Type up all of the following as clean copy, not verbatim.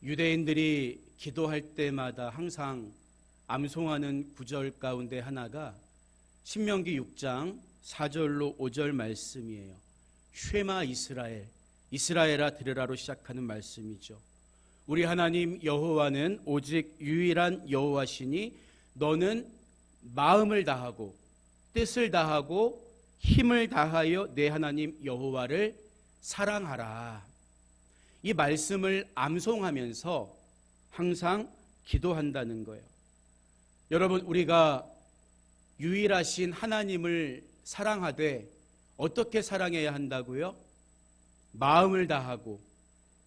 유대인들이 기도할 때마다 항상 암송하는 구절 가운데 하나가 신명기 6장 4절로 5절 말씀이에요. 쉐마 이스라엘, 이스라엘아 들으라로 시작하는 말씀이죠. 우리 하나님 여호와는 오직 유일한 여호와시니 너는 마음을 다하고 뜻을 다하고 힘을 다하여 내 하나님 여호와를 사랑하라. 이 말씀을 암송하면서 항상 기도한다는 거예요. 여러분, 우리가 유일하신 하나님을 사랑하되 어떻게 사랑해야 한다고요? 마음을 다하고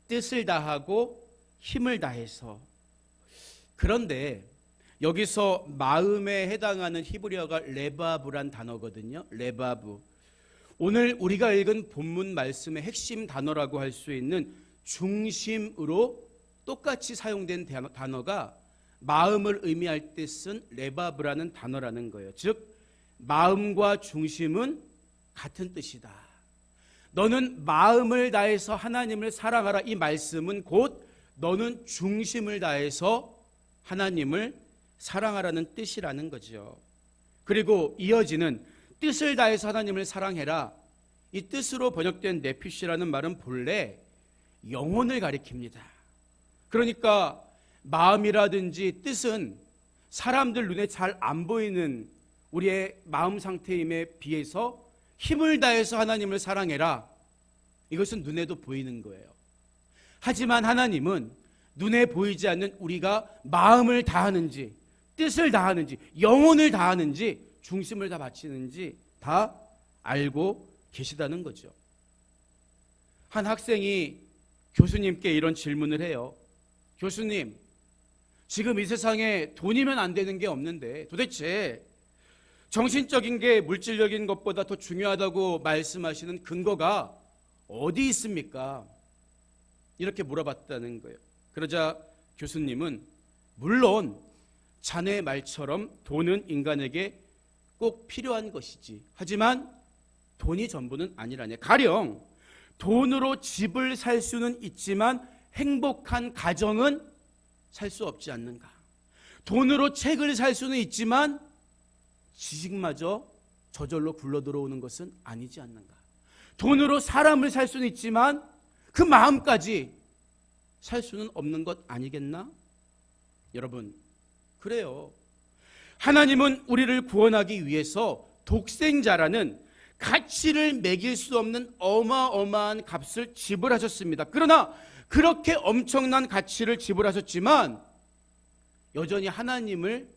뜻을 다하고 힘을 다해서. 그런데 여기서 마음에 해당하는 히브리어가 레바브란 단어거든요. 레바브. 오늘 우리가 읽은 본문 말씀의 핵심 단어라고 할 수 있는 중심으로 똑같이 사용된 단어가 마음을 의미할 때 쓴 레바브라는 단어라는 거예요. 즉 마음과 중심은 같은 뜻이다. 너는 마음을 다해서 하나님을 사랑하라. 이 말씀은 곧 너는 중심을 다해서 하나님을 사랑하라는 뜻이라는 거죠. 그리고 이어지는 뜻을 다해서 하나님을 사랑해라. 이 뜻으로 번역된 네피시라는 말은 본래 영혼을 가리킵니다. 그러니까 마음이라든지 뜻은 사람들 눈에 잘 안 보이는 우리의 마음 상태임에 비해서 힘을 다해서 하나님을 사랑해라. 이것은 눈에도 보이는 거예요. 하지만 하나님은 눈에 보이지 않는 우리가 마음을 다하는지 뜻을 다하는지 영혼을 다하는지 중심을 다 바치는지 다 알고 계시다는 거죠. 한 학생이 교수님께 이런 질문을 해요. 교수님, 지금 이 세상에 돈이면 안 되는 게 없는데 도대체 정신적인 게 물질적인 것보다 더 중요하다고 말씀하시는 근거가 어디 있습니까? 이렇게 물어봤다는 거예요. 그러자 교수님은 물론 자네 말처럼 돈은 인간에게 꼭 필요한 것이지. 하지만 돈이 전부는 아니라네. 가령 돈으로 집을 살 수는 있지만 행복한 가정은 살 수 없지 않는가. 돈으로 책을 살 수는 있지만 지식마저 저절로 굴러 들어오는 것은 아니지 않는가. 돈으로 사람을 살 수는 있지만 그 마음까지 살 수는 없는 것 아니겠나? 여러분, 그래요. 하나님은 우리를 구원하기 위해서 독생자라는 가치를 매길 수 없는 어마어마한 값을 지불하셨습니다. 그러나 그렇게 엄청난 가치를 지불하셨지만 여전히 하나님을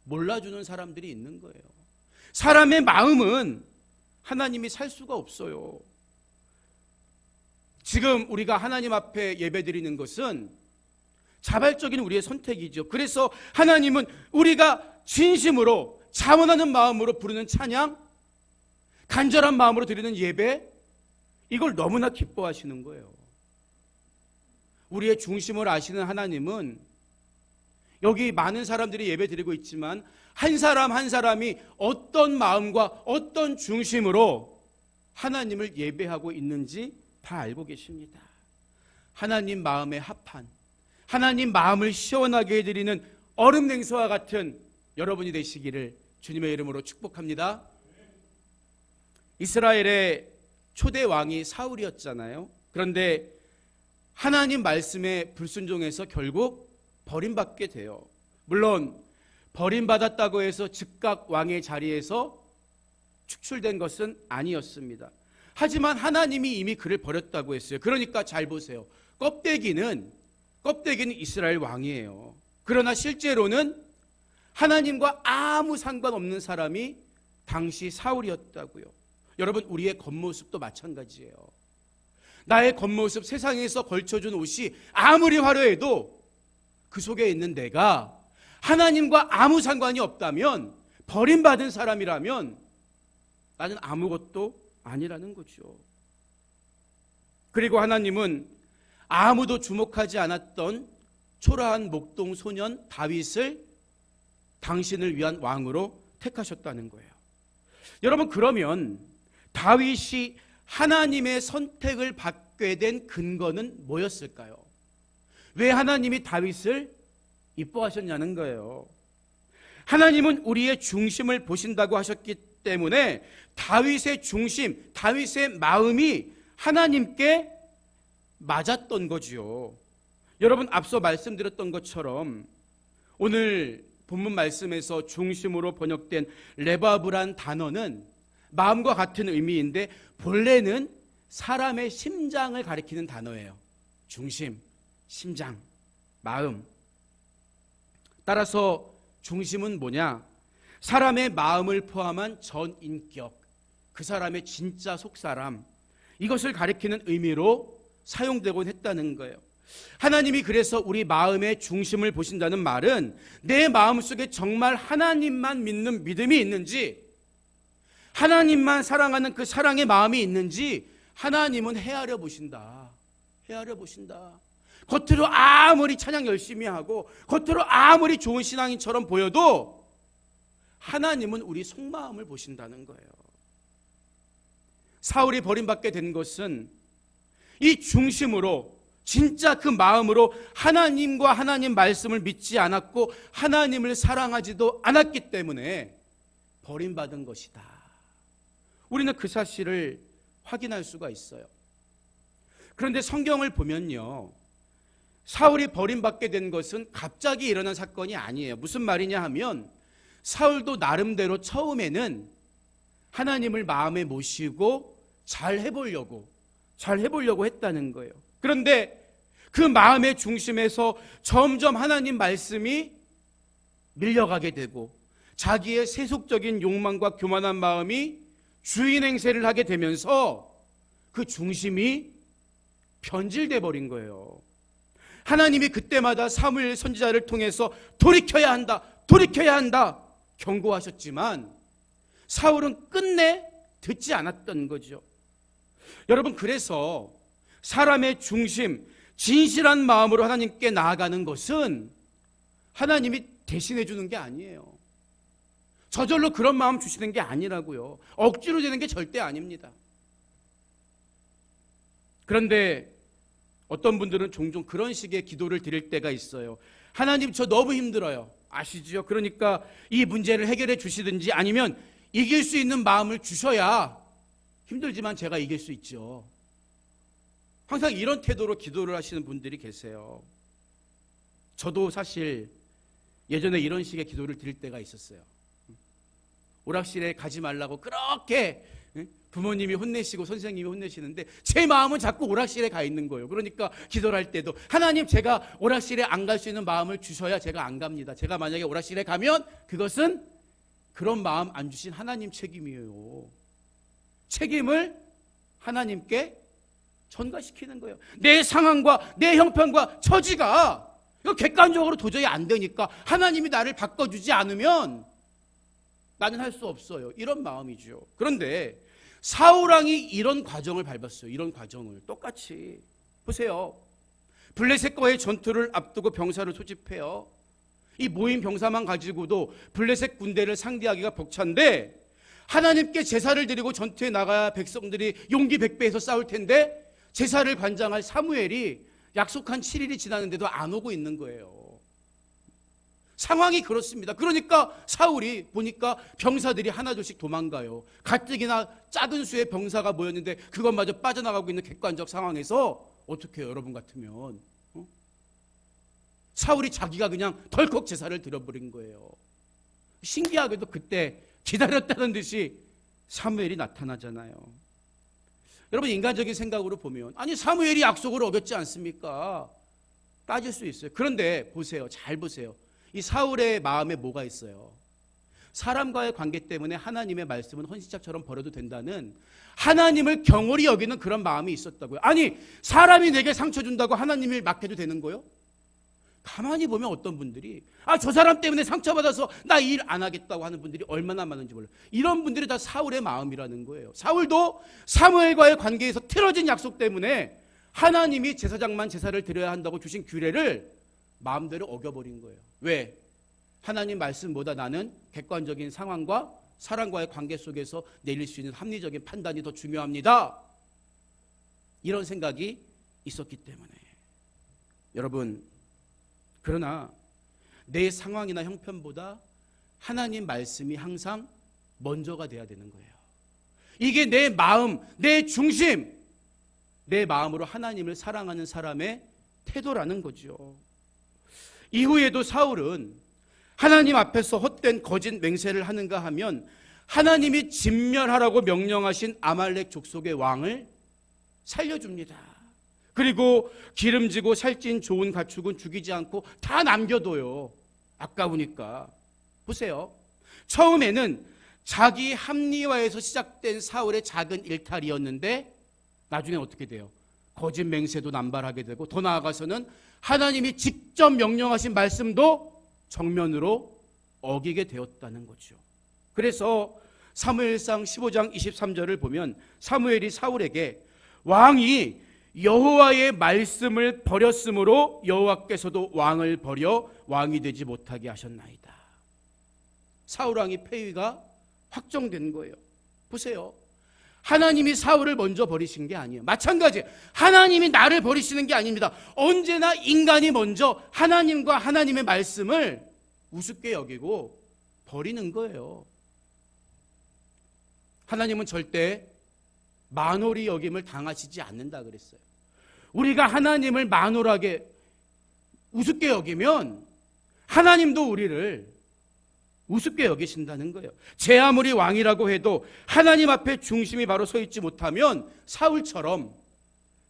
몰라주는 사람들이 있는 거예요. 사람의 마음은 하나님이 살 수가 없어요. 지금 우리가 하나님 앞에 예배드리는 것은 자발적인 우리의 선택이죠. 그래서 하나님은 우리가 진심으로 자원하는 마음으로 부르는 찬양, 간절한 마음으로 드리는 예배, 이걸 너무나 기뻐하시는 거예요. 우리의 중심을 아시는 하나님은 여기 많은 사람들이 예배 드리고 있지만 한 사람 한 사람이 어떤 마음과 어떤 중심으로 하나님을 예배하고 있는지 다 알고 계십니다. 하나님 마음에 합한, 하나님 마음을 시원하게 해드리는 얼음 냉수와 같은 여러분이 되시기를 주님의 이름으로 축복합니다. 이스라엘의 초대 왕이 사울이었잖아요. 그런데 하나님 말씀에 불순종해서 결국 버림받게 돼요. 물론 버림받았다고 해서 즉각 왕의 자리에서 축출된 것은 아니었습니다. 하지만 하나님이 이미 그를 버렸다고 했어요. 그러니까 잘 보세요. 껍데기는 이스라엘 왕이에요. 그러나 실제로는 하나님과 아무 상관없는 사람이 당시 사울이었다고요. 여러분, 우리의 겉모습도 마찬가지예요. 나의 겉모습, 세상에서 걸쳐준 옷이 아무리 화려해도 그 속에 있는 내가 하나님과 아무 상관이 없다면, 버림받은 사람이라면 나는 아무것도 아니라는 거죠. 그리고 하나님은 아무도 주목하지 않았던 초라한 목동 소년 다윗을 당신을 위한 왕으로 택하셨다는 거예요. 여러분, 그러면 다윗이 하나님의 선택을 받게 된 근거는 뭐였을까요? 왜 하나님이 다윗을 이뻐하셨냐는 거예요. 하나님은 우리의 중심을 보신다고 하셨기 때문에 다윗의 중심, 다윗의 마음이 하나님께 맞았던 거지요. 여러분, 앞서 말씀드렸던 것처럼 오늘 본문 말씀에서 중심으로 번역된 레바브란 단어는 마음과 같은 의미인데 본래는 사람의 심장을 가리키는 단어예요. 중심, 심장, 마음. 따라서 중심은 뭐냐? 사람의 마음을 포함한 전인격, 그 사람의 진짜 속사람, 이것을 가리키는 의미로 사용되곤 했다는 거예요. 하나님이 그래서 우리 마음의 중심을 보신다는 말은 내 마음속에 정말 하나님만 믿는 믿음이 있는지, 하나님만 사랑하는 그 사랑의 마음이 있는지 하나님은 헤아려 보신다. 헤아려 보신다. 겉으로 아무리 찬양 열심히 하고 겉으로 아무리 좋은 신앙인처럼 보여도 하나님은 우리 속마음을 보신다는 거예요. 사울이 버림받게 된 것은 이 중심으로, 진짜 그 마음으로 하나님과 하나님 말씀을 믿지 않았고 하나님을 사랑하지도 않았기 때문에 버림받은 것이다. 우리는 그 사실을 확인할 수가 있어요. 그런데 성경을 보면요, 사울이 버림받게 된 것은 갑자기 일어난 사건이 아니에요. 무슨 말이냐 하면 사울도 나름대로 처음에는 하나님을 마음에 모시고 잘 해보려고 했다는 거예요. 그런데 그 마음의 중심에서 점점 하나님 말씀이 밀려가게 되고 자기의 세속적인 욕망과 교만한 마음이 주인 행세를 하게 되면서 그 중심이 변질돼 버린 거예요. 하나님이 그때마다 사무엘 선지자를 통해서 돌이켜야 한다 경고하셨지만 사울은 끝내 듣지 않았던 거죠. 여러분, 그래서 사람의 중심, 진실한 마음으로 하나님께 나아가는 것은 하나님이 대신해 주는 게 아니에요. 저절로 그런 마음 주시는 게 아니라고요. 억지로 되는 게 절대 아닙니다. 그런데 어떤 분들은 종종 그런 식의 기도를 드릴 때가 있어요. 하나님, 저 너무 힘들어요. 아시죠? 그러니까 이 문제를 해결해 주시든지 아니면 이길 수 있는 마음을 주셔야 힘들지만 제가 이길 수 있죠. 항상 이런 태도로 기도를 하시는 분들이 계세요. 저도 사실 예전에 이런 식의 기도를 드릴 때가 있었어요. 오락실에 가지 말라고 그렇게 부모님이 혼내시고 선생님이 혼내시는데 제 마음은 자꾸 오락실에 가 있는 거예요. 그러니까 기도를 할 때도 하나님, 제가 오락실에 안 갈 수 있는 마음을 주셔야 제가 안 갑니다. 제가 만약에 오락실에 가면 그것은 그런 마음 안 주신 하나님 책임이에요. 책임을 하나님께 전가시키는 거예요. 내 상황과 내 형편과 처지가 객관적으로 도저히 안 되니까 하나님이 나를 바꿔주지 않으면 나는 할 수 없어요. 이런 마음이죠. 그런데 사울왕이 이런 과정을 밟았어요. 이런 과정을 똑같이 보세요. 블레셋과의 전투를 앞두고 병사를 소집해요. 이 모인 병사만 가지고도 블레셋 군대를 상대하기가 벅찬데 하나님께 제사를 드리고 전투에 나가야 백성들이 용기 백배해서 싸울 텐데 제사를 관장할 사무엘이 약속한 7일이 지났는데도 안 오고 있는 거예요. 상황이 그렇습니다. 그러니까 사울이 보니까 병사들이 하나둘씩 도망가요. 가뜩이나 작은 수의 병사가 모였는데 그것마저 빠져나가고 있는 객관적 상황에서 어떻게 해요, 여러분 같으면? 사울이 자기가 그냥 덜컥 제사를 드려버린 거예요. 신기하게도 그때 기다렸다는 듯이 사무엘이 나타나잖아요. 여러분, 인간적인 생각으로 보면 아니, 사무엘이 약속을 어겼지 않습니까? 따질 수 있어요. 그런데 보세요, 잘 보세요. 이 사울의 마음에 뭐가 있어요? 사람과의 관계 때문에 하나님의 말씀은 헌신짝처럼 버려도 된다는 하나님을 경홀히 여기는 그런 마음이 있었다고요. 아니, 사람이 내게 상처 준다고 하나님을 맡겨도 되는 거요? 가만히 보면 어떤 분들이 저 사람 때문에 상처받아서 나 일 안 하겠다고 하는 분들이 얼마나 많은지 몰라요. 이런 분들이 다 사울의 마음이라는 거예요. 사울도 사무엘과의 관계에서 틀어진 약속 때문에 하나님이 제사장만 제사를 드려야 한다고 주신 규례를 마음대로 어겨버린 거예요. 왜? 하나님 말씀보다 나는 객관적인 상황과 사람과의 관계 속에서 내릴 수 있는 합리적인 판단이 더 중요합니다. 이런 생각이 있었기 때문에. 여러분, 그러나 내 상황이나 형편보다 하나님 말씀이 항상 먼저가 돼야 되는 거예요. 이게 내 마음, 내 중심, 내 마음으로 하나님을 사랑하는 사람의 태도라는 거죠. 이후에도 사울은 하나님 앞에서 헛된 거짓 맹세를 하는가 하면 하나님이 진멸하라고 명령하신 아말렉 족속의 왕을 살려줍니다. 그리고 기름지고 살찐 좋은 가축은 죽이지 않고 다 남겨둬요. 아까우니까. 보세요. 처음에는 자기 합리화에서 시작된 사울의 작은 일탈이었는데 나중에 어떻게 돼요? 거짓 맹세도 남발하게 되고 더 나아가서는 하나님이 직접 명령하신 말씀도 정면으로 어기게 되었다는 거죠. 그래서 사무엘상 15장 23절을 보면 사무엘이 사울에게 왕이 여호와의 말씀을 버렸으므로 여호와께서도 왕을 버려 왕이 되지 못하게 하셨나이다. 사울 왕의 폐위가 확정된 거예요. 보세요. 하나님이 사울을 먼저 버리신 게 아니에요. 마찬가지 하나님이 나를 버리시는 게 아닙니다. 언제나 인간이 먼저 하나님과 하나님의 말씀을 우습게 여기고 버리는 거예요. 하나님은 절대 만홀히 여김을 당하시지 않는다 그랬어요. 우리가 하나님을 만홀하게 우습게 여기면 하나님도 우리를 우습게 여기신다는 거예요. 제 아무리 왕이라고 해도 하나님 앞에 중심이 바로 서 있지 못하면 사울처럼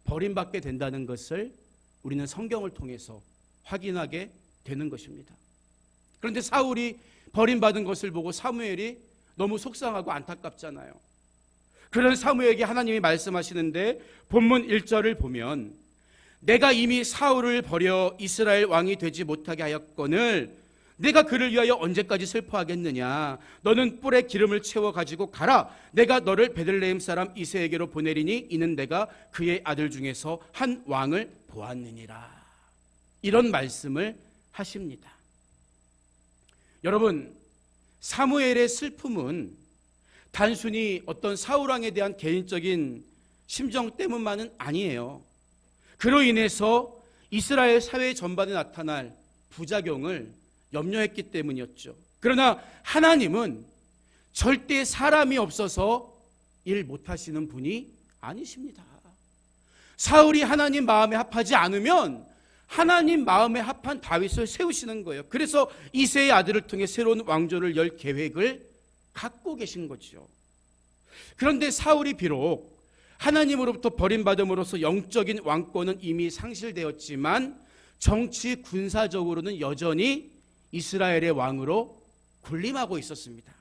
버림받게 된다는 것을 우리는 성경을 통해서 확인하게 되는 것입니다. 그런데 사울이 버림받은 것을 보고 사무엘이 너무 속상하고 안타깝잖아요. 그런 사무엘에게 하나님이 말씀하시는데 본문 1절을 보면 내가 이미 사울을 버려 이스라엘 왕이 되지 못하게 하였거늘 내가 그를 위하여 언제까지 슬퍼하겠느냐. 너는 뿔에 기름을 채워 가지고 가라. 내가 너를 베들레헴 사람 이새에게로 보내리니 이는 내가 그의 아들 중에서 한 왕을 보았느니라. 이런 말씀을 하십니다. 여러분, 사무엘의 슬픔은 단순히 어떤 사울 왕에 대한 개인적인 심정 때문만은 아니에요. 그로 인해서 이스라엘 사회 전반에 나타날 부작용을 염려했기 때문이었죠. 그러나 하나님은 절대 사람이 없어서 일 못하시는 분이 아니십니다. 사울이 하나님 마음에 합하지 않으면 하나님 마음에 합한 다윗을 세우시는 거예요. 그래서 이새의 아들을 통해 새로운 왕조를 열 계획을 갖고 계신 거죠. 그런데 사울이 비록 하나님으로부터 버림받음으로써 영적인 왕권은 이미 상실되었지만 정치 군사적으로는 여전히 이스라엘의 왕으로 군림하고 있었습니다.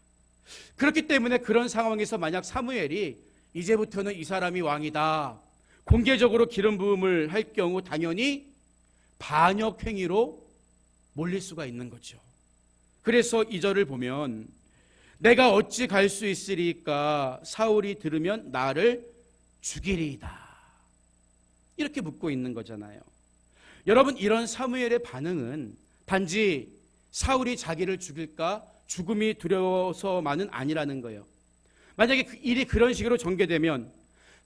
그렇기 때문에 그런 상황에서 만약 사무엘이 이제부터는 이 사람이 왕이다 공개적으로 기름 부음을 할 경우 당연히 반역 행위로 몰릴 수가 있는 거죠. 그래서 2절을 보면 내가 어찌 갈 수 있으리까 사울이 들으면 나를 죽이리이다 이렇게 묻고 있는 거잖아요. 여러분, 이런 사무엘의 반응은 단지 사울이 자기를 죽일까 죽음이 두려워서만은 아니라는 거예요. 만약에 일이 그런 식으로 전개되면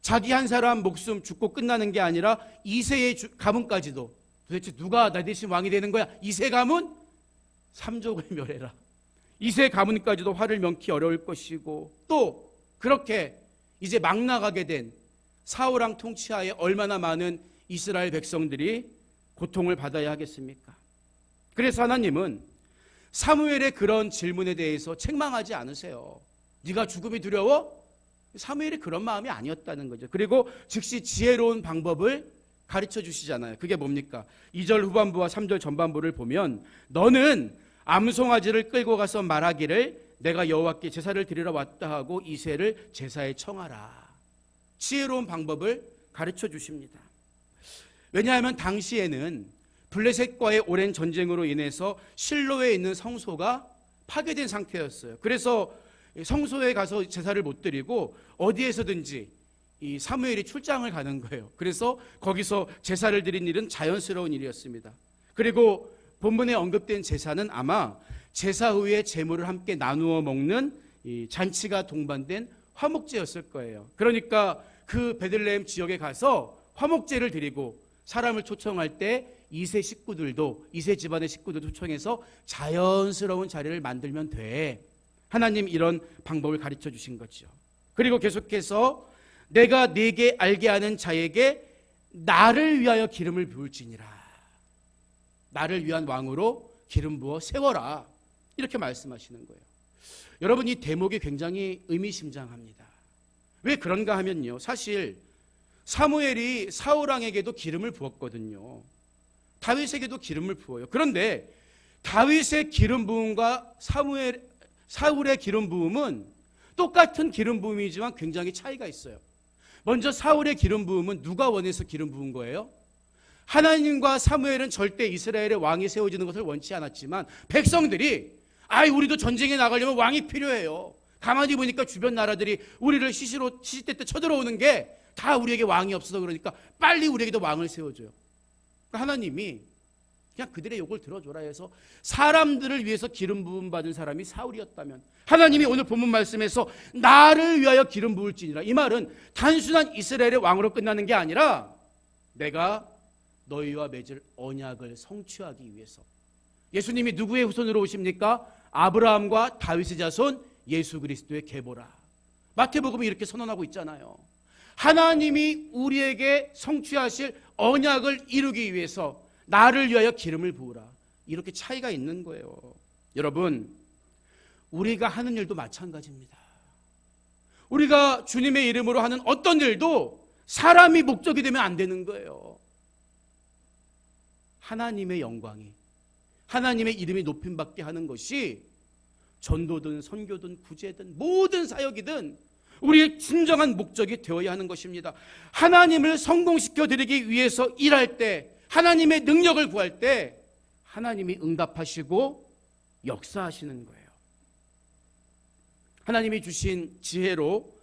자기 한 사람 목숨 죽고 끝나는 게 아니라 이새의 가문까지도 도대체 누가 나 대신 왕이 되는 거야? 이새 가문? 삼족을 멸해라. 이새 가문까지도 화를 면키 어려울 것이고 또 그렇게 이제 막 나가게 된 사울왕 통치하에 얼마나 많은 이스라엘 백성들이 고통을 받아야 하겠습니까? 그래서 하나님은 사무엘의 그런 질문에 대해서 책망하지 않으세요. 네가 죽음이 두려워? 사무엘이 그런 마음이 아니었다는 거죠. 그리고 즉시 지혜로운 방법을 가르쳐 주시잖아요. 그게 뭡니까? 2절 후반부와 3절 전반부를 보면 너는 암송아지를 끌고 가서 말하기를 내가 여호와께 제사를 드리러 왔다 하고 이새를 제사에 청하라. 지혜로운 방법을 가르쳐 주십니다. 왜냐하면 당시에는 블레셋과의 오랜 전쟁으로 인해서 실로에 있는 성소가 파괴된 상태였어요. 그래서 성소에 가서 제사를 못 드리고 어디에서든지 이 사무엘이 출장을 가는 거예요. 그래서 거기서 제사를 드린 일은 자연스러운 일이었습니다. 그리고 본문에 언급된 제사는 아마 제사 후에 제물을 함께 나누어 먹는 이 잔치가 동반된 화목제였을 거예요. 그러니까 그 베들레헴 지역에 가서 화목제를 드리고 사람을 초청할 때 2세 식구들도 2세 집안의 식구들도 초청해서 자연스러운 자리를 만들면 돼. 하나님 이런 방법을 가르쳐 주신 거죠. 그리고 계속해서 내가 네게 알게 하는 자에게 나를 위하여 기름을 부을지니라. 나를 위한 왕으로 기름 부어 세워라. 이렇게 말씀하시는 거예요. 여러분 이 대목이 굉장히 의미심장합니다. 왜 그런가 하면요. 사실 사무엘이 사울왕에게도 기름을 부었거든요. 다윗에게도 기름을 부어요. 그런데 다윗의 기름 부음과 사울의 기름 부음은 똑같은 기름 부음이지만 굉장히 차이가 있어요. 먼저 사울의 기름 부음은 누가 원해서 기름 부은 거예요? 하나님과 사무엘은 절대 이스라엘의 왕이 세워지는 것을 원치 않았지만 백성들이 우리도 전쟁에 나가려면 왕이 필요해요. 가만히 보니까 주변 나라들이 우리를 시시때때 쳐들어오는 게 다 우리에게 왕이 없어서 그러니까 빨리 우리에게도 왕을 세워줘요. 그러니까 하나님이 그냥 그들의 욕을 들어줘라 해서 사람들을 위해서 기름 부음 받은 사람이 사울이었다면 하나님이 오늘 본문 말씀에서 나를 위하여 기름 부을지니라. 이 말은 단순한 이스라엘의 왕으로 끝나는 게 아니라 내가 너희와 맺을 언약을 성취하기 위해서. 예수님이 누구의 후손으로 오십니까? 아브라함과 다윗의 자손 예수 그리스도의 계보라. 마태복음이 이렇게 선언하고 있잖아요. 하나님이 우리에게 성취하실 언약을 이루기 위해서 나를 위하여 기름을 부으라. 이렇게 차이가 있는 거예요. 여러분, 우리가 하는 일도 마찬가지입니다. 우리가 주님의 이름으로 하는 어떤 일도 사람이 목적이 되면 안 되는 거예요. 하나님의 영광이, 하나님의 이름이 높임받게 하는 것이 전도든 선교든 구제든 모든 사역이든 우리의 진정한 목적이 되어야 하는 것입니다. 하나님을 성공시켜 드리기 위해서 일할 때, 하나님의 능력을 구할 때 하나님이 응답하시고 역사하시는 거예요. 하나님이 주신 지혜로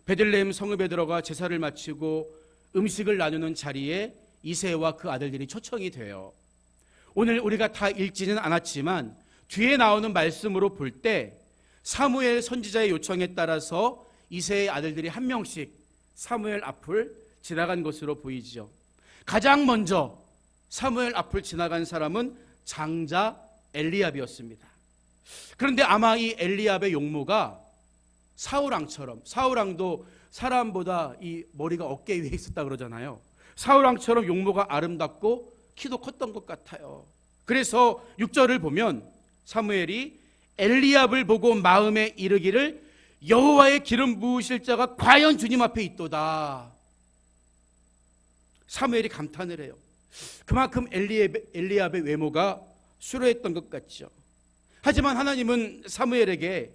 베들레헴 성읍에 들어가 제사를 마치고 음식을 나누는 자리에 이새와 그 아들들이 초청이 돼요. 오늘 우리가 다 읽지는 않았지만 뒤에 나오는 말씀으로 볼 때 사무엘 선지자의 요청에 따라서 이새의 아들들이 한 명씩 사무엘 앞을 지나간 것으로 보이죠. 가장 먼저 사무엘 앞을 지나간 사람은 장자 엘리압이었습니다. 그런데 아마 이 엘리압의 용모가 사울왕처럼, 사울왕도 사람보다 이 머리가 어깨 위에 있었다 그러잖아요. 사울왕처럼 용모가 아름답고 키도 컸던 것 같아요. 그래서 6절을 보면 사무엘이 엘리압을 보고 마음에 이르기를 여호와의 기름 부으실 자가 과연 주님 앞에 있도다. 사무엘이 감탄을 해요. 그만큼 엘리압의 외모가 수려했던 것 같죠. 하지만 하나님은 사무엘에게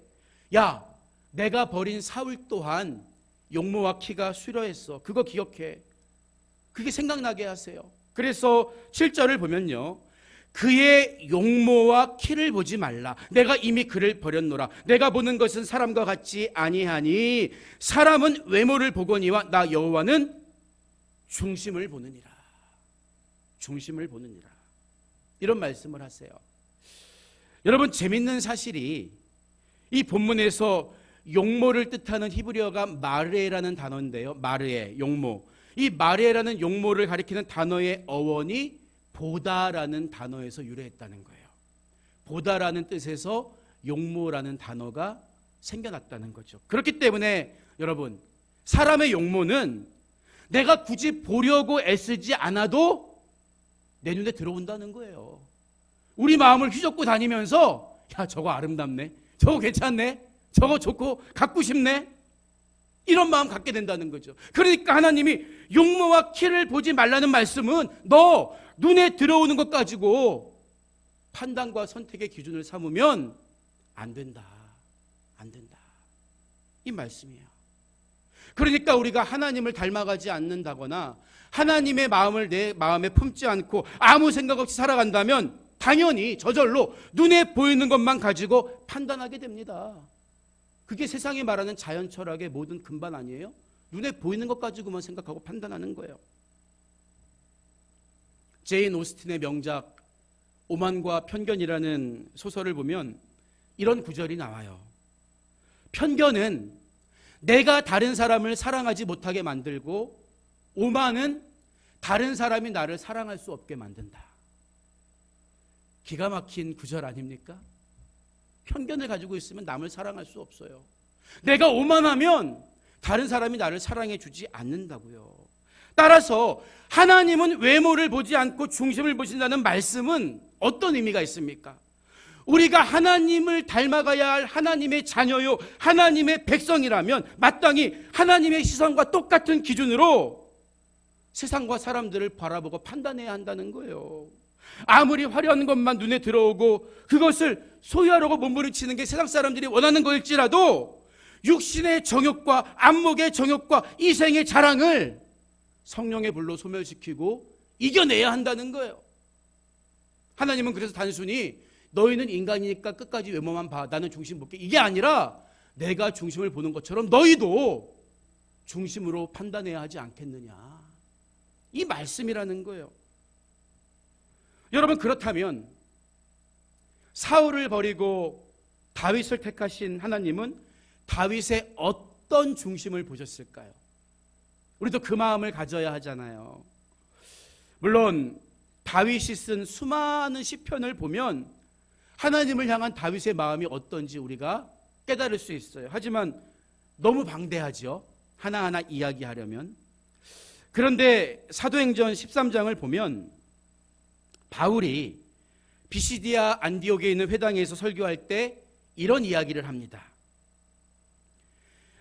야, 내가 버린 사울 또한 용모와 키가 수려했어. 그거 기억해. 그게 생각나게 하세요. 그래서 7절을 보면요, 그의 용모와 키를 보지 말라. 내가 이미 그를 버렸노라. 내가 보는 것은 사람과 같지 아니하니 사람은 외모를 보거니와 나 여호와는 중심을 보느니라. 중심을 보느니라. 이런 말씀을 하세요. 여러분, 재밌는 사실이 이 본문에서 용모를 뜻하는 히브리어가 마르에라는 단어인데요. 마르에, 용모. 이 마르에라는 용모를 가리키는 단어의 어원이 보다라는 단어에서 유래했다는 거예요. 보다라는 뜻에서 용모라는 단어가 생겨났다는 거죠. 그렇기 때문에 여러분, 사람의 용모는 내가 굳이 보려고 애쓰지 않아도 내 눈에 들어온다는 거예요. 우리 마음을 휘젓고 다니면서 야, 저거 아름답네, 저거 괜찮네, 저거 좋고 갖고 싶네, 이런 마음 갖게 된다는 거죠. 그러니까 하나님이 용모와 키를 보지 말라는 말씀은 너 눈에 들어오는 것 가지고 판단과 선택의 기준을 삼으면 안 된다. 안 된다. 이 말씀이에요. 그러니까 우리가 하나님을 닮아가지 않는다거나 하나님의 마음을 내 마음에 품지 않고 아무 생각 없이 살아간다면 당연히 저절로 눈에 보이는 것만 가지고 판단하게 됩니다. 그게 세상이 말하는 자연 철학의 모든 근반 아니에요? 눈에 보이는 것 가지고만 생각하고 판단하는 거예요. 제인 오스틴의 명작 오만과 편견이라는 소설을 보면 이런 구절이 나와요. 편견은 내가 다른 사람을 사랑하지 못하게 만들고 오만은 다른 사람이 나를 사랑할 수 없게 만든다. 기가 막힌 구절 아닙니까? 편견을 가지고 있으면 남을 사랑할 수 없어요. 내가 오만하면 다른 사람이 나를 사랑해 주지 않는다고요. 따라서 하나님은 외모를 보지 않고 중심을 보신다는 말씀은 어떤 의미가 있습니까? 우리가 하나님을 닮아가야 할 하나님의 자녀요, 하나님의 백성이라면 마땅히 하나님의 시선과 똑같은 기준으로 세상과 사람들을 바라보고 판단해야 한다는 거예요. 아무리 화려한 것만 눈에 들어오고 그것을 소유하려고 몸부림치는 게 세상 사람들이 원하는 거일지라도 육신의 정욕과 안목의 정욕과 이생의 자랑을 성령의 불로 소멸시키고 이겨내야 한다는 거예요. 하나님은 그래서 단순히 너희는 인간이니까 끝까지 외모만 봐, 나는 중심 볼게, 이게 아니라 내가 중심을 보는 것처럼 너희도 중심으로 판단해야 하지 않겠느냐, 이 말씀이라는 거예요. 여러분, 그렇다면 사울을 버리고 다윗을 택하신 하나님은 다윗의 어떤 중심을 보셨을까요? 우리도 그 마음을 가져야 하잖아요. 물론 다윗이 쓴 수많은 시편을 보면 하나님을 향한 다윗의 마음이 어떤지 우리가 깨달을 수 있어요. 하지만 너무 방대하죠, 하나하나 이야기하려면. 그런데 사도행전 13장을 보면 바울이 비시디아 안디옥에 있는 회당에서 설교할 때 이런 이야기를 합니다.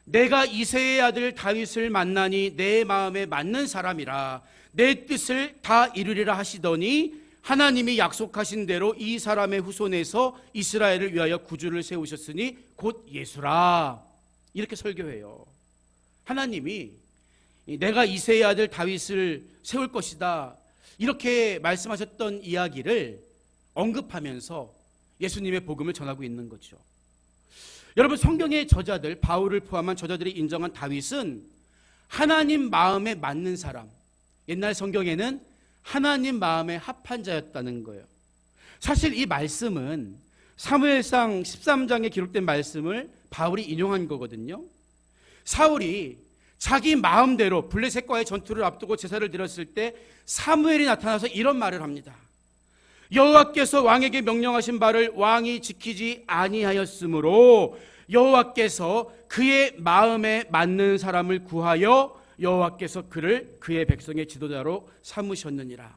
내가 이새의 아들 다윗을 만나니 내 마음에 맞는 사람이라 내 뜻을 다 이루리라 하시더니 하나님이 약속하신 대로 이 사람의 후손에서 이스라엘을 위하여 구주를 세우셨으니 곧 예수라, 이렇게 설교해요. 하나님이 내가 이새의 아들 다윗을 세울 것이다, 이렇게 말씀하셨던 이야기를 언급하면서 예수님의 복음을 전하고 있는 거죠. 여러분, 성경의 저자들, 바울을 포함한 저자들이 인정한 다윗은 하나님 마음에 맞는 사람, 옛날 성경에는 하나님 마음에 합한 자였다는 거예요. 사실 이 말씀은 사무엘상 13장에 기록된 말씀을 바울이 인용한 거거든요. 사울이 자기 마음대로 블레셋과의 전투를 앞두고 제사를 드렸을 때 사무엘이 나타나서 이런 말을 합니다. 여호와께서 왕에게 명령하신 바를 왕이 지키지 아니하였으므로 여호와께서 그의 마음에 맞는 사람을 구하여 여호와께서 그를 그의 백성의 지도자로 삼으셨느니라,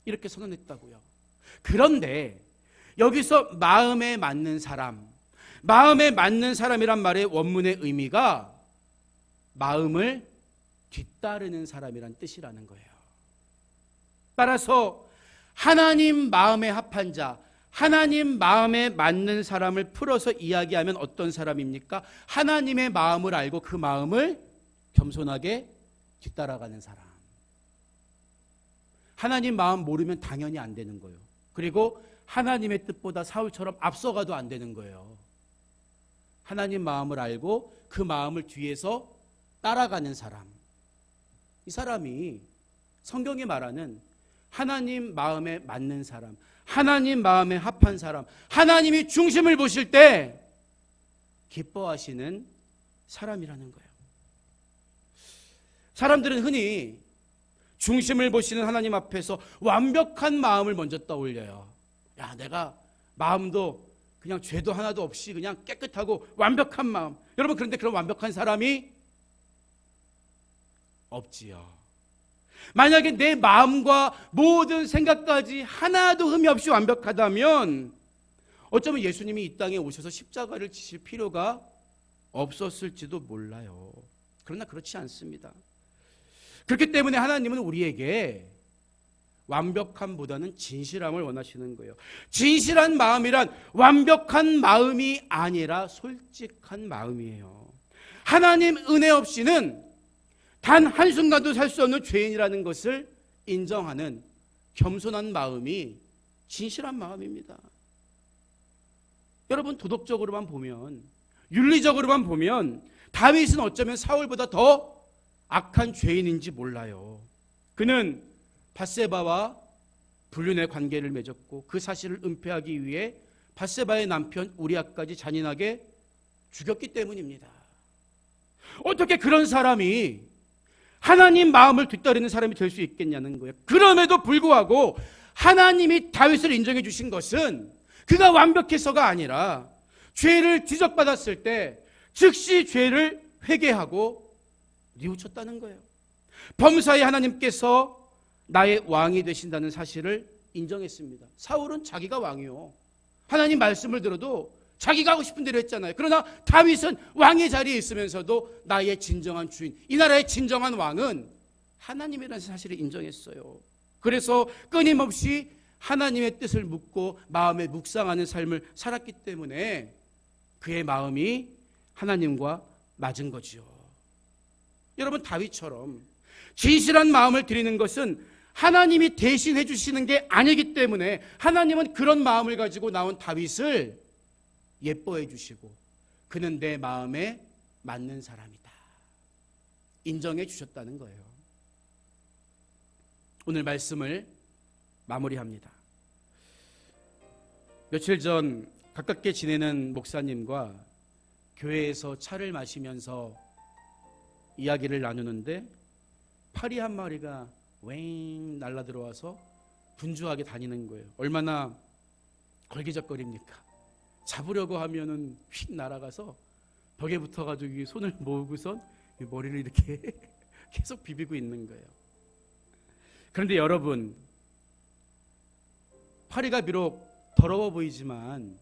이렇게 선언했다고요. 그런데 여기서 마음에 맞는 사람, 마음에 맞는 사람이란 말의 원문의 의미가 마음을 뒤따르는 사람이란 뜻이라는 거예요. 따라서 하나님 마음에 합한 자, 하나님 마음에 맞는 사람을 풀어서 이야기하면 어떤 사람입니까? 하나님의 마음을 알고 그 마음을 겸손하게 뒤따라가는 사람. 하나님 마음 모르면 당연히 안 되는 거예요. 그리고 하나님의 뜻보다 사울처럼 앞서가도 안 되는 거예요. 하나님 마음을 알고 그 마음을 뒤에서 따라가는 사람, 이 사람이 성경이 말하는 하나님 마음에 맞는 사람, 하나님 마음에 합한 사람, 하나님이 중심을 보실 때 기뻐하시는 사람이라는 거예요. 사람들은 흔히 중심을 보시는 하나님 앞에서 완벽한 마음을 먼저 떠올려요. 야, 내가 마음도 그냥 죄도 하나도 없이 그냥 깨끗하고 완벽한 마음. 여러분, 그런데 그런 완벽한 사람이 없지요. 만약에 내 마음과 모든 생각까지 하나도 흠이 없이 완벽하다면 어쩌면 예수님이 이 땅에 오셔서 십자가를 지실 필요가 없었을지도 몰라요. 그러나 그렇지 않습니다. 그렇기 때문에 하나님은 우리에게 완벽함보다는 진실함을 원하시는 거예요. 진실한 마음이란 완벽한 마음이 아니라 솔직한 마음이에요. 하나님 은혜 없이는 단 한순간도 살 수 없는 죄인이라는 것을 인정하는 겸손한 마음이 진실한 마음입니다. 여러분, 도덕적으로만 보면, 윤리적으로만 보면 다윗은 어쩌면 사울보다 더 악한 죄인인지 몰라요. 그는 밧세바와 불륜의 관계를 맺었고 그 사실을 은폐하기 위해 밧세바의 남편 우리아까지 잔인하게 죽였기 때문입니다. 어떻게 그런 사람이 하나님 마음을 뒤따르는 사람이 될 수 있겠냐는 거예요. 그럼에도 불구하고 하나님이 다윗을 인정해 주신 것은 그가 완벽해서가 아니라 죄를 지적받았을 때 즉시 죄를 회개하고 뉘우쳤다는 거예요. 범사에 하나님께서 나의 왕이 되신다는 사실을 인정했습니다. 사울은 자기가 왕이요, 하나님 말씀을 들어도 자기가 하고 싶은 대로 했잖아요. 그러나 다윗은 왕의 자리에 있으면서도 나의 진정한 주인, 이 나라의 진정한 왕은 하나님이라는 사실을 인정했어요. 그래서 끊임없이 하나님의 뜻을 묻고 마음에 묵상하는 삶을 살았기 때문에 그의 마음이 하나님과 맞은 거지요. 여러분, 다윗처럼 진실한 마음을 드리는 것은 하나님이 대신해 주시는 게 아니기 때문에 하나님은 그런 마음을 가지고 나온 다윗을 예뻐해 주시고 그는 내 마음에 맞는 사람이다 인정해 주셨다는 거예요. 오늘 말씀을 마무리합니다. 며칠 전 가깝게 지내는 목사님과 교회에서 차를 마시면서 이야기를 나누는데 파리 한 마리가 웽 날라 들어와서 분주하게 다니는 거예요. 얼마나 걸기적거립니까? 잡으려고 하면은 휙 날아가서 벽에 붙어가지고 손을 모으고선 머리를 이렇게 계속 비비고 있는 거예요. 그런데 여러분, 파리가 비록 더러워 보이지만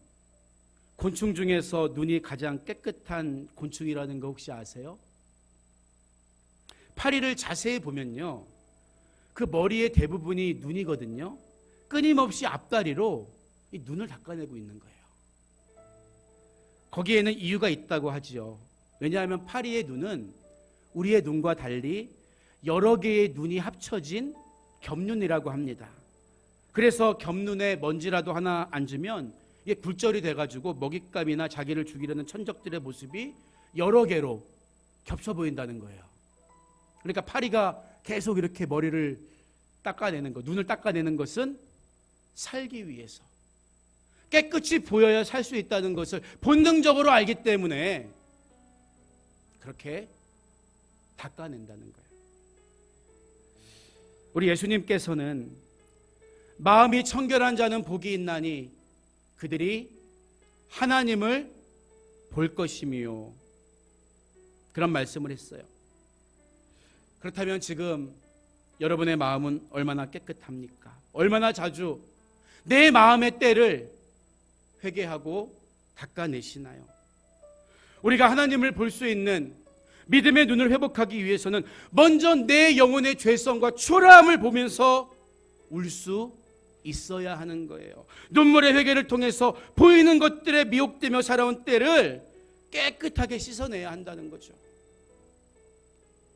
곤충 중에서 눈이 가장 깨끗한 곤충이라는 거 혹시 아세요? 파리를 자세히 보면요, 그 머리의 대부분이 눈이거든요. 끊임없이 앞다리로 이 눈을 닦아내고 있는 거예요. 거기에는 이유가 있다고 하지요. 왜냐하면 파리의 눈은 우리의 눈과 달리 여러 개의 눈이 합쳐진 겹눈이라고 합니다. 그래서 겹눈에 먼지라도 하나 앉으면 이게 굴절이 돼가지고 먹잇감이나 자기를 죽이려는 천적들의 모습이 여러 개로 겹쳐 보인다는 거예요. 그러니까 파리가 계속 이렇게 머리를 닦아내는 것, 눈을 닦아내는 것은 살기 위해서, 깨끗이 보여야 살 수 있다는 것을 본능적으로 알기 때문에 그렇게 닦아낸다는 거예요. 우리 예수님께서는 마음이 청결한 자는 복이 있나니 그들이 하나님을 볼 것이며, 그런 말씀을 했어요. 그렇다면 지금 여러분의 마음은 얼마나 깨끗합니까? 얼마나 자주 내 마음의 때를 회개하고 닦아내시나요? 우리가 하나님을 볼 수 있는 믿음의 눈을 회복하기 위해서는 먼저 내 영혼의 죄성과 초라함을 보면서 울 수 있어야 하는 거예요. 눈물의 회개를 통해서 보이는 것들에 미혹되며 살아온 때를 깨끗하게 씻어내야 한다는 거죠.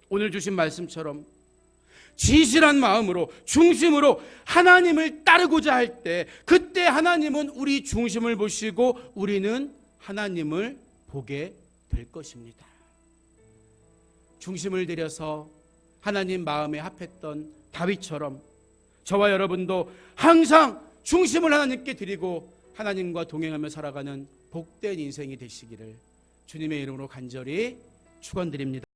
오늘 주신 말씀처럼 진실한 마음으로, 중심으로 하나님을 따르고자 할 때, 그때 하나님은 우리 중심을 보시고 우리는 하나님을 보게 될 것입니다. 중심을 들여서 하나님 마음에 합했던 다윗처럼 저와 여러분도 항상 중심을 하나님께 드리고 하나님과 동행하며 살아가는 복된 인생이 되시기를 주님의 이름으로 간절히 축원드립니다.